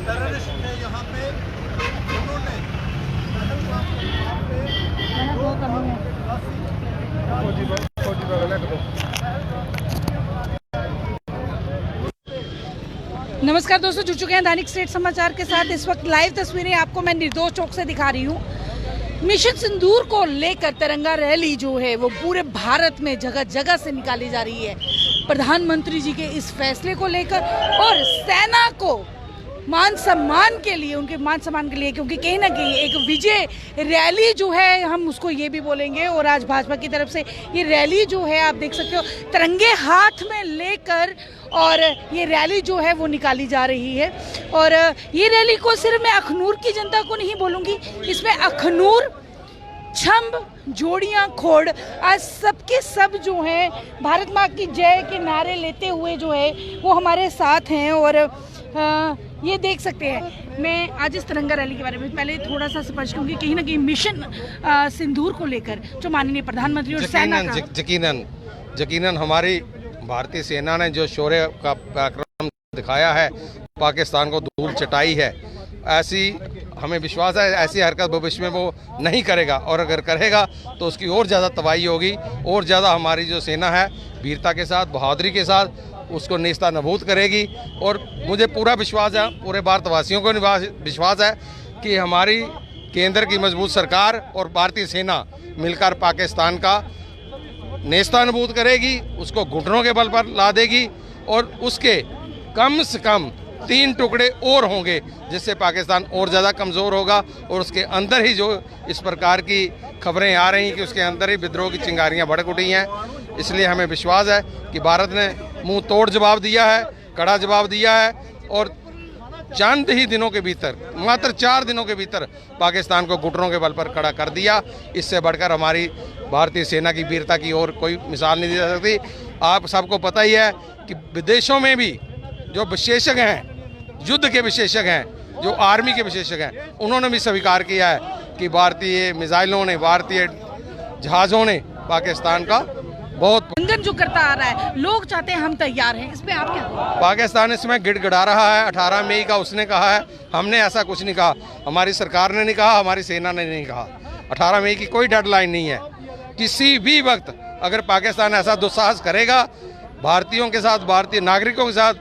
Terrorist ने यहाँ पे उन्होंने नमस्कार दोस्तों, जुड़ चुके हैं दैनिक स्टेट समाचार के साथ। इस वक्त लाइव तस्वीरें आपको मैं निर्दोष चौक से दिखा रही हूँ। मिशन सिंदूर को लेकर तिरंगा रैली जो है वो पूरे भारत में जगह जगह से निकाली जा रही है प्रधानमंत्री जी के इस फैसले को लेकर और सेना को मान सम्मान के लिए, उनके मान सम्मान के लिए, क्योंकि कहीं ना कहीं एक विजय रैली जो है, हम उसको ये भी बोलेंगे। और आज भाजपा की तरफ से ये रैली जो है आप देख सकते हो तिरंगे हाथ में लेकर, और ये रैली जो है वो निकाली जा रही है। और ये रैली को सिर्फ मैं अखनूर की जनता को नहीं बोलूँगी, इसमें अखनूर, छम्ब, जोड़ियाँ, खोड़, आज सबके सब जो हैं भारत माँ की जय के नारे लेते हुए जो है वो हमारे साथ हैं। और ये देख सकते हैं। मैं आज इस तिरंगा रैली के बारे में पहले थोड़ा सा स्पष्ट करूँगी, कहीं ना कहीं मिशन सिंदूर को लेकर जो माननीय प्रधानमंत्री और सेना का यकीनन हमारी भारतीय सेना ने जो शौर्य का पराक्रम दिखाया है, पाकिस्तान को धूल चटाई है, ऐसी हमें विश्वास है ऐसी हरकत भविष्य में वो नहीं करेगा। और अगर करेगा तो उसकी और ज़्यादा तबाही होगी, और ज़्यादा हमारी जो सेना है वीरता के साथ, बहादुरी के साथ उसको नेस्ता नबूद करेगी। और मुझे पूरा विश्वास है, पूरे भारतवासियों को विश्वास है कि हमारी केंद्र की मजबूत सरकार और भारतीय सेना मिलकर पाकिस्तान का नेस्ता नबूद करेगी, उसको घुटनों के बल पर ला देगी, और उसके कम से कम 3 टुकड़े और होंगे, जिससे पाकिस्तान और ज़्यादा कमज़ोर होगा। और उसके अंदर ही जो इस प्रकार की खबरें आ रही हैं कि उसके अंदर ही विद्रोह की चिंगारियां भड़क उठी हैं, इसलिए हमें विश्वास है कि भारत ने मुंह तोड़ जवाब दिया है, कड़ा जवाब दिया है। और चंद ही दिनों के भीतर, मात्र 4 दिनों के भीतर पाकिस्तान को घुटनों के बल पर खड़ा कर दिया। इससे बढ़कर हमारी भारतीय सेना की वीरता की और कोई मिसाल नहीं दी जा सकती। आप सबको पता ही है कि विदेशों में भी जो विशेषज्ञ हैं, युद्ध के विशेषज्ञ हैं, जो आर्मी के विशेषज्ञ हैं, उन्होंने भी स्वीकार किया है कि भारतीय मिसाइलों ने, भारतीय जहाज़ों ने पाकिस्तान का बहुत उल्लंघन जो करता आ रहा है। लोग चाहते हैं हम तैयार हैं, इस पे आप क्या कहेंगे? पाकिस्तान इसमें गिड़गिड़ा रहा है। 18 मई का उसने कहा है, हमने ऐसा कुछ नहीं कहा, हमारी सरकार ने नहीं कहा, हमारी सेना ने नहीं कहा। 18 मई की कोई डेडलाइन नहीं है। किसी भी वक्त अगर पाकिस्तान ऐसा दुस्साहस करेगा भारतीयों के साथ, भारतीय नागरिकों के साथ,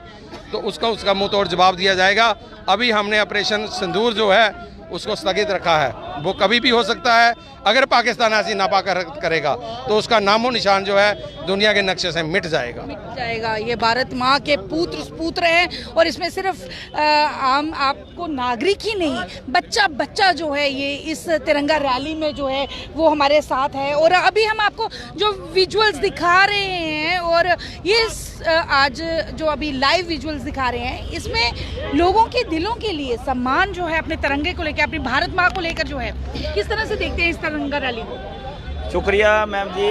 तो उसका मुंह तोड़ जवाब दिया जाएगा। अभी हमने ऑपरेशन सिंदूर जो है उसको स्थगित रखा है, वो कभी भी हो सकता है। अगर पाकिस्तान ऐसी नापाक हरकत करेगा तो उसका नामो निशान जो है दुनिया के नक्शे से मिट जाएगा। ये भारत माँ के पुत्र हैं, और इसमें सिर्फ आम आपको नागरिक ही नहीं, बच्चा जो है ये इस तिरंगा रैली में जो है वो हमारे साथ है। और अभी हम आपको जो विजुअल्स दिखा रहे हैं, और ये आज जो अभी लाइव विजुअल्स दिखा रहे हैं, इसमें लोगों के दिलों के लिए सम्मान जो है अपने तिरंगे को लेकर, अपनी भारत माँ को लेकर जो है, किस तरह से देखते हैं इस तिरंगा रैली को? शुक्रिया मैम जी,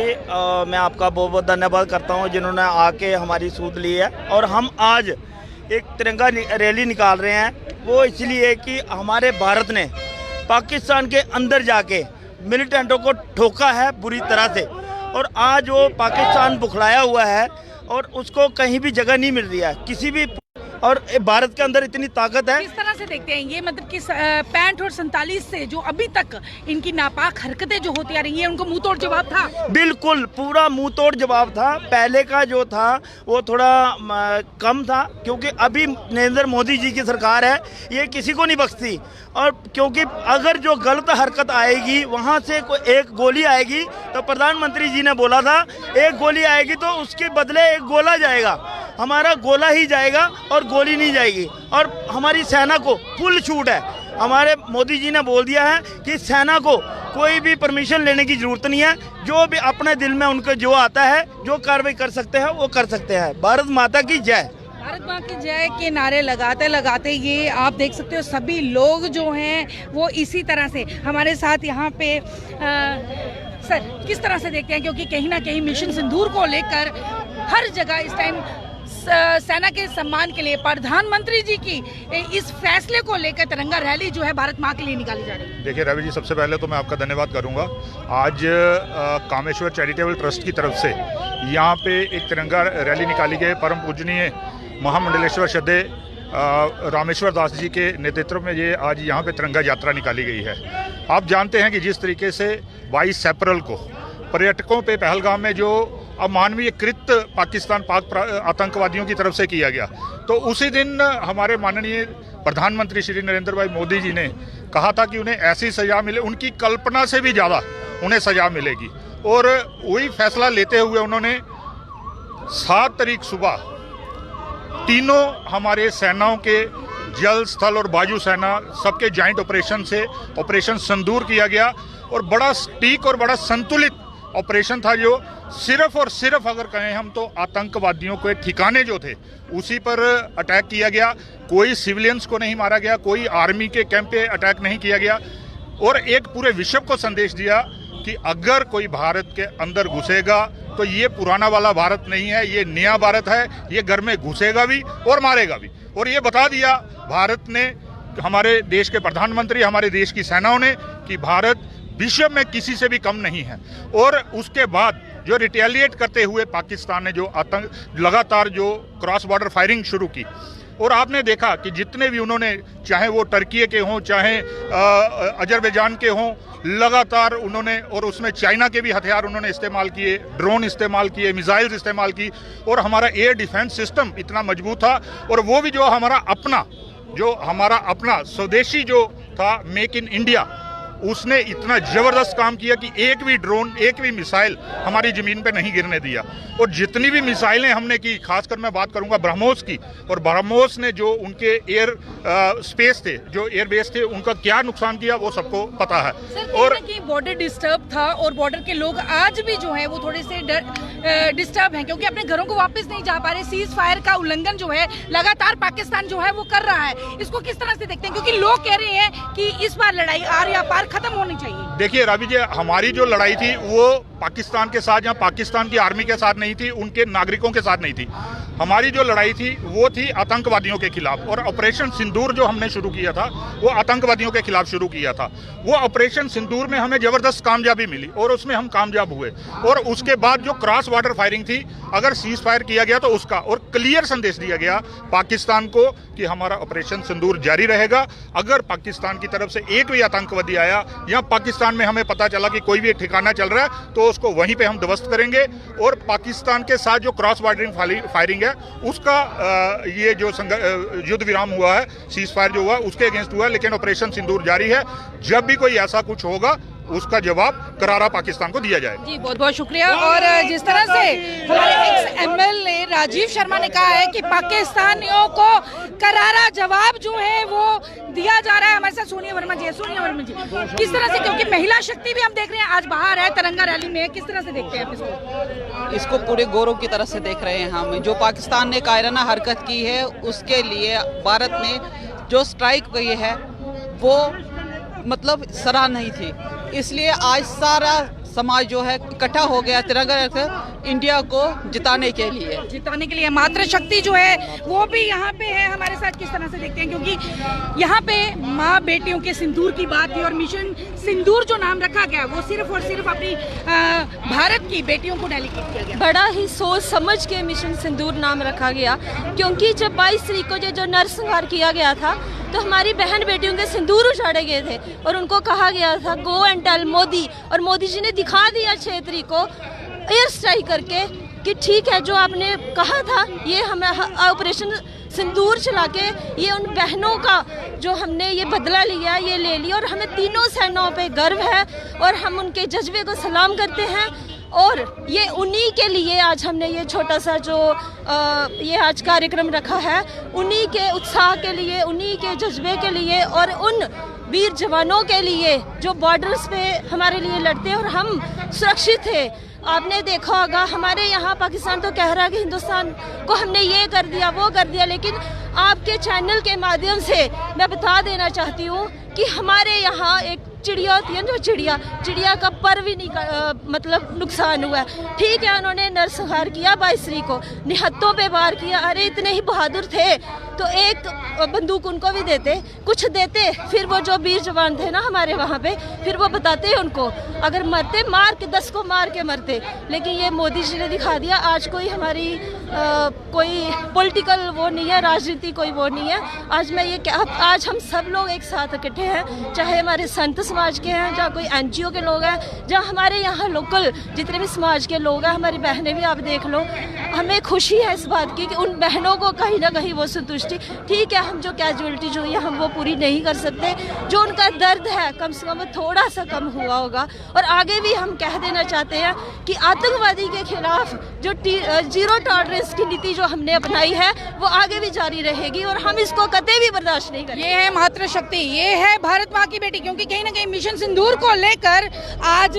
मैं आपका बहुत बहुत धन्यवाद करता हूं जिन्होंने आके हमारी सूद ली है। और हम आज एक तिरंगा रैली निकाल रहे हैं, वो इसलिए कि हमारे भारत ने पाकिस्तान के अंदर जाके मिलिटेंटों को ठोका है बुरी तरह से, और आज वो पाकिस्तान बुखलाया हुआ है और उसको कहीं भी जगह नहीं मिल रही है किसी भी। और भारत के अंदर इतनी ताकत है। किस तरह से देखते हैं ये, मतलब कि 65 और 47 से जो अभी तक इनकी नापाक हरकतें जो होती आ रही हैं, उनको मुंह तोड़ जवाब था? बिल्कुल पूरा मुंह तोड़ जवाब था। पहले का जो था वो थोड़ा कम था, क्योंकि अभी नरेंद्र मोदी जी की सरकार है, ये किसी को नहीं बख्शती। और क्योंकि अगर जो गलत हरकत आएगी वहाँ से कोई एक गोली आएगी, तो प्रधानमंत्री जी ने बोला था एक गोली आएगी तो उसके बदले एक गोला जाएगा, हमारा गोला ही जाएगा और गोली नहीं जाएगी। और हमारी सेना को फुल छूट है। हमारे मोदी जी ने बोल दिया है कि सेना को कोई भी परमिशन लेने की जरूरत नहीं है, जो भी अपने दिल में उनको जो आता है, जो कार्रवाई कर सकते हैं वो कर सकते हैं। भारत माता की जय। भारत माँ की जय के नारे लगाते लगाते ये आप देख सकते हो सभी लोग जो हैं वो इसी तरह से हमारे साथ यहाँ पे सर किस तरह से देखते हैं, क्योंकि कहीं ना कहीं मिशन सिंदूर को लेकर हर जगह इस टाइम सेना के सम्मान के लिए प्रधानमंत्री जी की इस फैसले को लेकर तिरंगा रैली जो है भारत माँ के लिए निकाली जा रही है। देखिए रवि जी, सबसे पहले तो मैं आपका धन्यवाद करूंगा। आज कामेश्वर चैरिटेबल ट्रस्ट की तरफ से यहाँ पे एक तिरंगा रैली निकाली गई। परम पूजनीय महामंडलेश्वर श्रद्धेय रामेश्वर दास जी के नेतृत्व में ये आज यहाँ पे तिरंगा यात्रा निकाली गई है। आप जानते हैं कि जिस तरीके से 22 अप्रैल को पर्यटकों पे पहलगाम में जो अमानवीय कृत्य पाक आतंकवादियों की तरफ से किया गया, तो उसी दिन हमारे माननीय प्रधानमंत्री श्री नरेंद्र भाई मोदी जी ने कहा था कि उन्हें ऐसी सजा मिले, उनकी कल्पना से भी ज़्यादा उन्हें सजा मिलेगी। और वही फैसला लेते हुए उन्होंने 7 तारीख सुबह तीनों हमारे सेनाओं के जल, स्थल और वायु सेना सबके जॉइंट ऑपरेशन से ऑपरेशन सिंदूर किया गया। और बड़ा सटीक और बड़ा संतुलित ऑपरेशन था, जो सिर्फ और सिर्फ अगर कहें हम तो आतंकवादियों के ठिकाने जो थे उसी पर अटैक किया गया। कोई सिविलियंस को नहीं मारा गया, कोई आर्मी के कैंप पे अटैक नहीं किया गया। और एक पूरे विश्व को संदेश दिया कि अगर कोई भारत के अंदर घुसेगा तो ये पुराना वाला भारत नहीं है, ये नया भारत है, ये घर में घुसेगा भी और मारेगा भी। और ये बता दिया भारत ने, हमारे देश के प्रधानमंत्री, हमारे देश की सेनाओं ने, कि भारत विश्व में किसी से भी कम नहीं है। और उसके बाद जो रिटेलिएट करते हुए पाकिस्तान ने जो लगातार जो क्रॉस बॉर्डर फायरिंग शुरू की, और आपने देखा कि जितने भी उन्होंने, चाहे वो टर्की के हों, चाहे अजरबैजान के हों, लगातार उन्होंने, और उसमें चाइना के भी हथियार उन्होंने इस्तेमाल किए, ड्रोन इस्तेमाल किए, मिसाइल्स इस्तेमाल की। और हमारा एयर डिफेंस सिस्टम इतना मजबूत था। और वो भी जो हमारा अपना स्वदेशी जो था, मेक इन इंडिया, उसने इतना जबरदस्त काम किया कि एक भी ड्रोन, एक भी मिसाइल हमारी जमीन पे नहीं गिरने दिया। और जितनी भी मिसाइलें हमने की, खासकर मैं बात करूंगा ब्रह्मोस की, और ब्रह्मोस ने जो उनके एयर स्पेस थे, जो एयर बेस थे, उनका क्या नुकसान किया वो सबको पता है। और बॉर्डर डिस्टर्ब था, और बॉर्डर के लोग आज भी जो है वो थोड़े से डिस्टर्ब हैं, क्योंकि अपने घरों को वापस नहीं जा पा रहे। सीज फायर का उल्लंघन जो है लगातार पाकिस्तान जो है वो कर रहा है। इसको किस तरह से देखते हैं, क्योंकि लोग कह रहे हैं कि इस बार लड़ाई आर या पार खत्म होनी चाहिए। देखिए रवि जी, हमारी जो लड़ाई थी वो पाकिस्तान के साथ या पाकिस्तान की आर्मी के साथ नहीं थी, उनके नागरिकों के साथ नहीं थी। हमारी जो लड़ाई थी वो थी आतंकवादियों के खिलाफ। और ऑपरेशन सिंदूर जो हमने शुरू किया था वो आतंकवादियों के खिलाफ शुरू किया था। वो ऑपरेशन सिंदूर में हमें जबरदस्त कामयाबी मिली और उसमें हम कामयाब हुए। और उसके बाद जो क्रॉस बॉर्डर फायरिंग थी, अगर सीज फायर किया गया तो उसका, और क्लियर संदेश दिया गया पाकिस्तान को कि हमारा ऑपरेशन सिंदूर जारी रहेगा। अगर पाकिस्तान की तरफ से एक भी आतंकवादी आया, या पाकिस्तान में हमें पता चला कि कोई भी एक ठिकाना चल रहा है, तो उसको वहीं पे हम ध्वस्त करेंगे। और पाकिस्तान के साथ जो क्रॉस बॉर्डर फायरिंग है उसका ये जो युद्ध विराम हुआ है, सीज फायर जो हुआ, उसके अगेंस्ट हुआ है। लेकिन ऑपरेशन सिंदूर जारी है। जब भी कोई ऐसा कुछ होगा उसका जवाब करारा पाकिस्तान को दिया जाएगा। जी बहुत बहुत शुक्रिया। और जिस तरह से हमारे एक्स एमएलए राजीव शर्मा ने कहा है कि पाकिस्तानियों को करारा जवाब जो है वो दिया जा रहा है। हमारे साथ सोनिया वर्मा जी, सोनिया वर्मा जी किस तरह से, क्योंकि महिला शक्ति भी हम देख रहे हैं आज बाहर है तिरंगा रैली में, किस तरह से देखते हैं आप इसको पूरे गौरव की तरह से देख रहे हैं हम। जो पाकिस्तान ने कायराना हरकत की है उसके लिए भारत ने जो स्ट्राइक की है वो मतलब सराहनीय थी। इसलिए आज सारा समाज जो है इकट्ठा हो गया तिरंगा इंडिया को जिताने के लिए। मातृशक्ति जो है वो भी यहाँ पे है हमारे साथ, किस तरह से देखते हैं, क्योंकि यहाँ पे माँ बेटियों के सिंदूर की बात थी और मिशन सिंदूर जो नाम रखा गया वो सिर्फ और सिर्फ अपनी भारत की बेटियों को डेलीकेट किया गया। बड़ा ही सोच समझ के मिशन सिंदूर नाम रखा गया, क्योंकि जब 22 तारीख को जो नरसंहार किया गया था तो हमारी बहन बेटियों के सिंदूर उछाड़े गए थे और उनको कहा गया था गो एंड टेल मोदी, और मोदी जी ने दिखा दिया 6 तारीख को एयर स्ट्राइक करके कि ठीक है जो आपने कहा था ये हमें ऑपरेशन सिंदूर चला के ये उन बहनों का जो हमने ये बदला लिया ये ले लिया। और हमें तीनों सेनाओं पे गर्व है और हम उनके जज्बे को सलाम करते हैं। और ये उन्हीं के लिए आज हमने ये छोटा सा जो ये आज कार्यक्रम रखा है, उन्हीं के उत्साह के लिए, उन्हीं के जज्बे के लिए और उन वीर जवानों के लिए जो बॉर्डर्स पे हमारे लिए लड़ते हैं और हम सुरक्षित हैं। आपने देखा होगा हमारे यहाँ पाकिस्तान तो कह रहा है कि हिंदुस्तान को हमने ये कर दिया वो कर दिया, लेकिन आपके चैनल के माध्यम से मैं बता देना चाहती हूँ कि हमारे यहाँ एक चिड़िया होती है जो चिड़िया का पर भी नहीं मतलब नुकसान हुआ है। ठीक है, उन्होंने नरसंहार किया 22 को, निहत्तों पे वार किया। अरे इतने ही बहादुर थे तो एक बंदूक उनको भी देते, कुछ देते, फिर वो जो वीर जवान थे ना हमारे वहाँ पे, फिर वो बताते उनको अगर मरते मार के 10 को मार के मरते। लेकिन ये मोदी जी ने दिखा दिया आज कोई हमारी कोई पॉलिटिकल वो नहीं है, राजनीति कोई वो नहीं है। आज मैं ये आज हम सब लोग एक साथ इकट्ठे हैं, चाहे हमारे संत समाज के हैं, चाहे कोई NGO के लोग हैं, जहाँ हमारे यहाँ लोकल जितने भी समाज के लोग हैं, हमारी बहनें भी आप देख लो। हमें खुशी है इस बात की कि उन बहनों को कहीं ना कहीं वो संतुष्टि, ठीक है हम जो कैजुअलिटी जो है हम वो पूरी नहीं कर सकते, जो उनका दर्द है कम से कम वो थोड़ा सा कम हुआ होगा। और आगे भी हम कह देना चाहते हैं कि आतंकवादी के खिलाफ जो जीरो टॉलरेंस की नीति जो हमने अपनाई है वो आगे भी जारी रहेगी और हम इसको कतई भी बर्दाश्त नहीं करेंगे। ये है मातृशक्ति, ये है भारत माँ की बेटी, क्योंकि कहीं ना कहीं मिशन सिंदूर को लेकर आज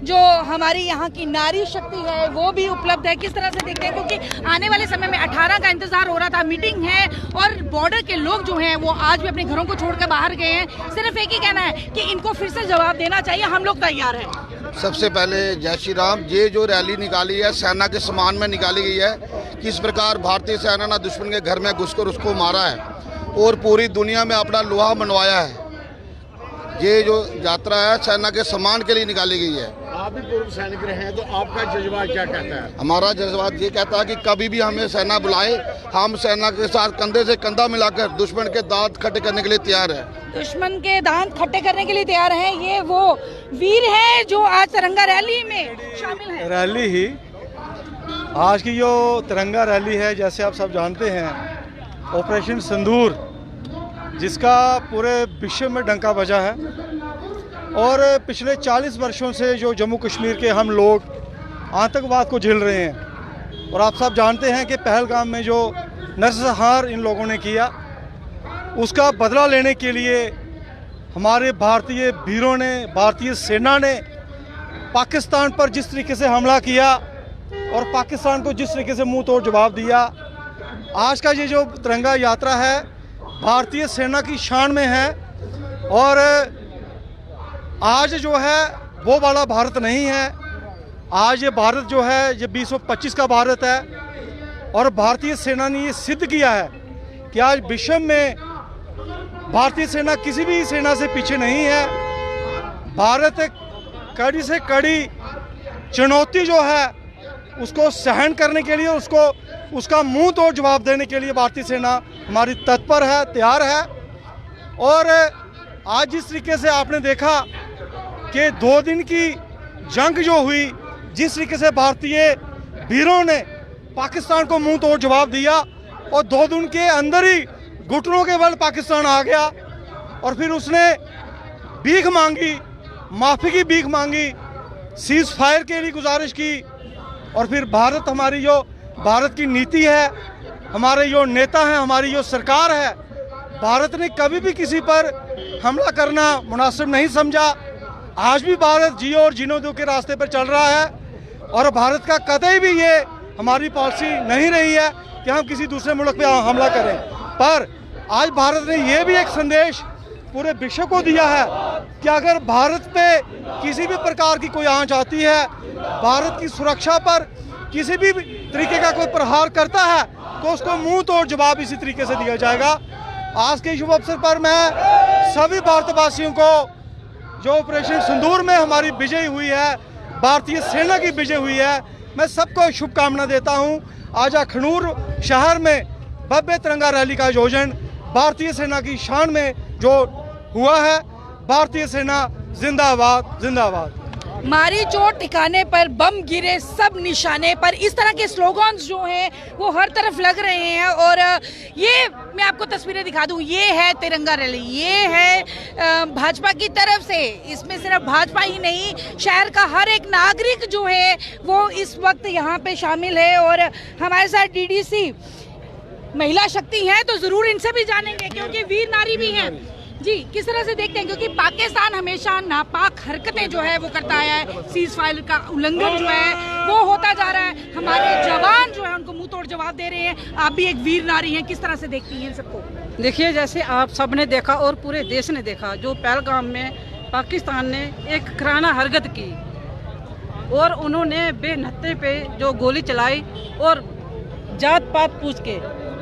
जो हमारी यहाँ की नारी शक्ति है वो भी उपलब्ध है। किस तरह से देखते हैं, क्योंकि आने वाले समय में 18 का इंतजार हो रहा था, मीटिंग है और बॉर्डर के लोग जो हैं वो आज भी अपने घरों को छोड़कर बाहर गए हैं। सिर्फ एक ही कहना है कि इनको फिर से जवाब देना चाहिए, हम लोग तैयार हैं। सबसे पहले जय श्री राम। ये जो रैली निकाली है सेना के सम्मान में निकाली गई है, किस प्रकार भारतीय सेना ने दुश्मन के घर में घुसकर उसको मारा है और पूरी दुनिया में अपना लोहा मनवाया है। ये जो यात्रा है सेना के सम्मान के लिए निकाली गई है। आप भी पूर्व सैनिक रहे हैं तो आपका जज्बा क्या कहता है? हमारा जज्बा ये कहता है कि कभी भी हमें सेना बुलाए, हम सेना के साथ कंधे से कंधा मिलाकर दुश्मन के दांत खट्टे करने के लिए तैयार है। दुश्मन के दांत खट्टे करने के लिए तैयार हैं। ये वो वीर हैं जो आज तिरंगा रैली में शामिल हैं। रैली ही आज की जो तिरंगा रैली है, जैसे आप सब जानते हैं, ऑपरेशन सिंदूर जिसका पूरे विश्व में डंका बजा है और पिछले 40 वर्षों से जो जम्मू कश्मीर के हम लोग आतंकवाद को झेल रहे हैं और आप सब जानते हैं कि पहलगाम में जो नरसंहार इन लोगों ने किया उसका बदला लेने के लिए हमारे भारतीय वीरों ने, भारतीय सेना ने पाकिस्तान पर जिस तरीके से हमला किया और पाकिस्तान को जिस तरीके से मुंह तोड़ जवाब दिया, आज का ये जो तिरंगा यात्रा है भारतीय सेना की शान में है। और आज जो है वो वाला भारत नहीं है, आज ये भारत जो है ये 2025 का भारत है और भारतीय सेना ने ये सिद्ध किया है कि आज विश्व में भारतीय सेना किसी भी सेना से पीछे नहीं है। भारत कड़ी से कड़ी चुनौती जो है उसको सहन करने के लिए, उसका मुंह तोड़ जवाब देने के लिए भारतीय सेना हमारी तत्पर है, तैयार है। और आज जिस तरीके से आपने देखा कि 2 दिन की जंग जो हुई, जिस तरीके से भारतीय वीरों ने पाकिस्तान को मुंह तोड़ जवाब दिया और 2 दिन के अंदर ही घुटनों के बल पाकिस्तान आ गया और फिर उसने भीख मांगी, माफ़ी की भीख मांगी, सीज फायर के लिए गुजारिश की। और फिर भारत, हमारी जो भारत की नीति है, हमारे जो नेता हैं, हमारी जो सरकार है, भारत ने कभी भी किसी पर हमला करना मुनासिब नहीं समझा। आज भी भारत जियो और जीनो दो के रास्ते पर चल रहा है और भारत का कतई भी ये हमारी पॉलिसी नहीं रही है कि हम किसी दूसरे मुल्क पे हमला करें। पर आज भारत ने ये भी एक संदेश पूरे विश्व को दिया है कि अगर भारत पे किसी भी प्रकार की कोई आंच आती है, भारत की सुरक्षा पर किसी भी तरीके का कोई प्रहार करता है तो उसको मुंह तोड़ जवाब इसी तरीके से दिया जाएगा। आज के शुभ अवसर पर मैं सभी भारतवासियों को, जो ऑपरेशन सिंदूर में हमारी विजय हुई है, भारतीय सेना की विजय हुई है, मैं सबको शुभकामना देता हूं। आज अखनूर शहर में भव्य तिरंगा रैली का आयोजन भारतीय सेना की शान में जो हुआ है। भारतीय सेना जिंदाबाद जिंदाबाद। मारी चोट ठिकाने पर, बम गिरे सब निशाने पर, इस तरह के स्लोगन्स जो हैं वो हर तरफ लग रहे हैं। और ये मैं आपको तस्वीरें दिखा दूं, ये है तिरंगा रैली, ये है भाजपा की तरफ से। इसमें सिर्फ भाजपा ही नहीं, शहर का हर एक नागरिक जो है वो इस वक्त यहाँ पे शामिल है। और हमारे साथ DDC महिला शक्ति हैं तो ज़रूर इनसे भी जानेंगे क्योंकि वीर नारी भी हैं। जी, किस तरह से देखते हैं, क्योंकि पाकिस्तान हमेशा नापाक हरकतें जो है वो करता है, सीज फायर का उल्लंघन जो है वो होता जा रहा है, हमारे जवान जो है उनको मुंह तोड़ जवाब दे रहे हैं। आप भी एक वीर नारी हैं, किस तरह से देखती हैं इन सबको? देखिए, जैसे आप सब ने देखा और पूरे देश ने देखा, जो पहलगाम में पाकिस्तान ने एक घराना हरकत की और उन्होंने बेनहत्ते पे जो गोली चलाई और जात पात पूछ के,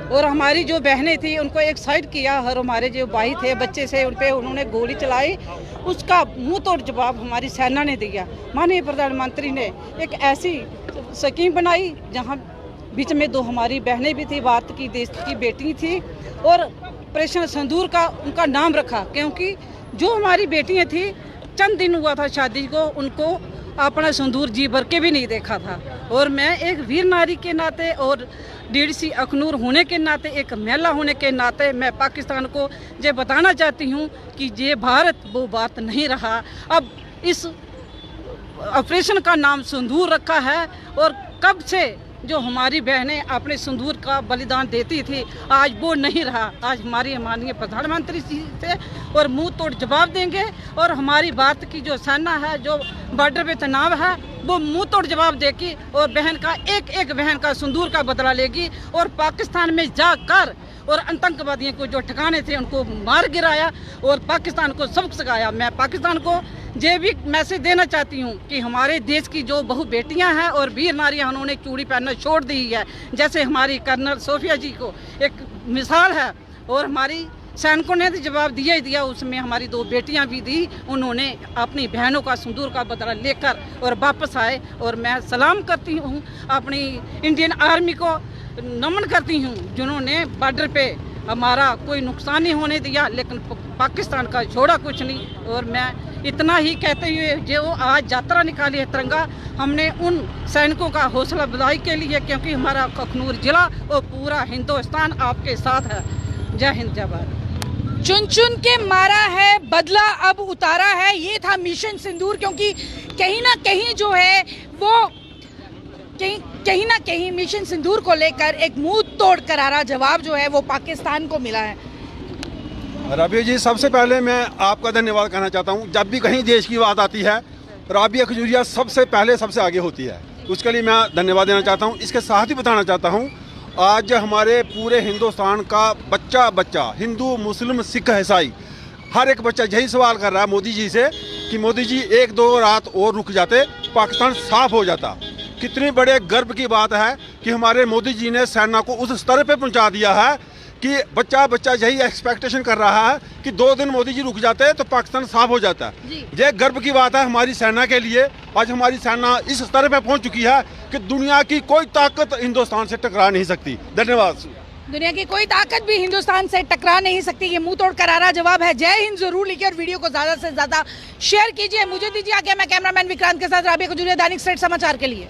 और हमारी जो बहनें थी उनको एक साइड किया और हमारे जो भाई थे बच्चे से उन पे उन्होंने गोली चलाई। उसका मुंह तोड़ जवाब हमारी सेना ने दिया। माननीय प्रधानमंत्री ने एक ऐसी स्कीम बनाई जहां बीच में दो हमारी बहनें भी थी, भारत की देश की बेटी थी, और ऑपरेशन सिंदूर का उनका नाम रखा क्योंकि जो हमारी बेटियां थी चंद दिन हुआ था शादी को, उनको अपना सिंदूर जी भर के भी नहीं देखा था। और मैं एक वीर नारी के नाते और डीडीसी अखनूर होने के नाते, एक महिला होने के नाते मैं पाकिस्तान को ये बताना चाहती हूँ कि ये भारत वो बात नहीं रहा। अब इस ऑपरेशन का नाम सिंदूर रखा है और कब से जो हमारी बहनें अपने सिंदूर का बलिदान देती थी आज वो नहीं रहा। आज हमारी माननीय प्रधानमंत्री जी थे और मुंह तोड़ जवाब देंगे, और हमारी भारत की जो सेना है जो बॉर्डर पे तनाव है वो मुंह तोड़ जवाब देगी और बहन का एक एक बहन का सिंदूर का बदला लेगी और पाकिस्तान में जाकर और आतंकवादियों को जो ठिकाने थे उनको मार गिराया और पाकिस्तान को सबक सिखाया। मैं पाकिस्तान को ये भी मैसेज देना चाहती हूँ कि हमारे देश की जो बहु बेटियां हैं और वीर नारियां उन्होंने चूड़ी पहनना छोड़ दी है, जैसे हमारी कर्नल सोफिया जी को एक मिसाल है, और हमारी सैनिकों ने तो जवाब दिया ही दिया। उसमें हमारी दो बेटियां भी दी, उन्होंने अपनी बहनों का सिंदूर का बदला लेकर और वापस आए। और मैं सलाम करती हूँ अपनी इंडियन आर्मी को, नमन करती हूँ जिन्होंने बॉर्डर पे हमारा कोई नुकसान नहीं होने दिया, लेकिन पाकिस्तान का छोड़ा कुछ नहीं। और मैं इतना ही कहते हुए जो आज यात्रा निकाली है तिरंगा, हमने उन सैनिकों का हौसला अफजाई के लिए, क्योंकि हमारा अखनूर जिला और पूरा हिंदुस्तान आपके साथ है। जय हिंद जय भारत। चुन चुन के मारा है, बदला अब उतारा है, ये था मिशन सिंदूर। क्योंकि कहीं ना कहीं जो है वो कहीं ना कहीं मिशन सिंदूर को लेकर एक मुंह तोड़ करारा जवाब जो है वो पाकिस्तान को मिला है। राबिया जी, सबसे पहले मैं आपका धन्यवाद कहना चाहता हूँ। जब भी कहीं देश की बात आती है राबिया खजूरिया सबसे पहले सबसे आगे होती है, उसके लिए मैं धन्यवाद देना चाहता हूँ। इसके साथ ही बताना चाहता हूँ आज हमारे पूरे हिंदुस्तान का बच्चा बच्चा, हिंदू मुस्लिम सिख ईसाई, हर एक बच्चा यही सवाल कर रहा है मोदी जी से कि मोदी जी एक दो रात और रुक जाते, पाकिस्तान साफ हो जाता। कितनी बड़े गर्व की बात है कि हमारे मोदी जी ने सेना को उस स्तर पे पहुंचा दिया है कि बच्चा बच्चा यही एक्सपेक्टेशन कर रहा है कि 2 दिन मोदी जी रुक जाते तो पाकिस्तान साफ हो जाता। ये गर्व की बात है हमारी सेना के लिए। आज हमारी सेना इस स्तर पे पहुंच चुकी है कि दुनिया की कोई ताकत हिंदुस्तान से टकरा नहीं सकती। धन्यवाद। दुनिया की कोई ताकत भी हिंदुस्तान से टकरा नहीं सकती, ये मुंह तोड़ करारा जवाब है। जय हिंद जरूर लिखिए और वीडियो को ज्यादा से ज्यादा शेयर कीजिए। मुझे दीजिए आगे, मैं कैमरामैन विक्रांत के साथ राबिया खजूरिया, दैनिक स्टेट समाचार के लिए।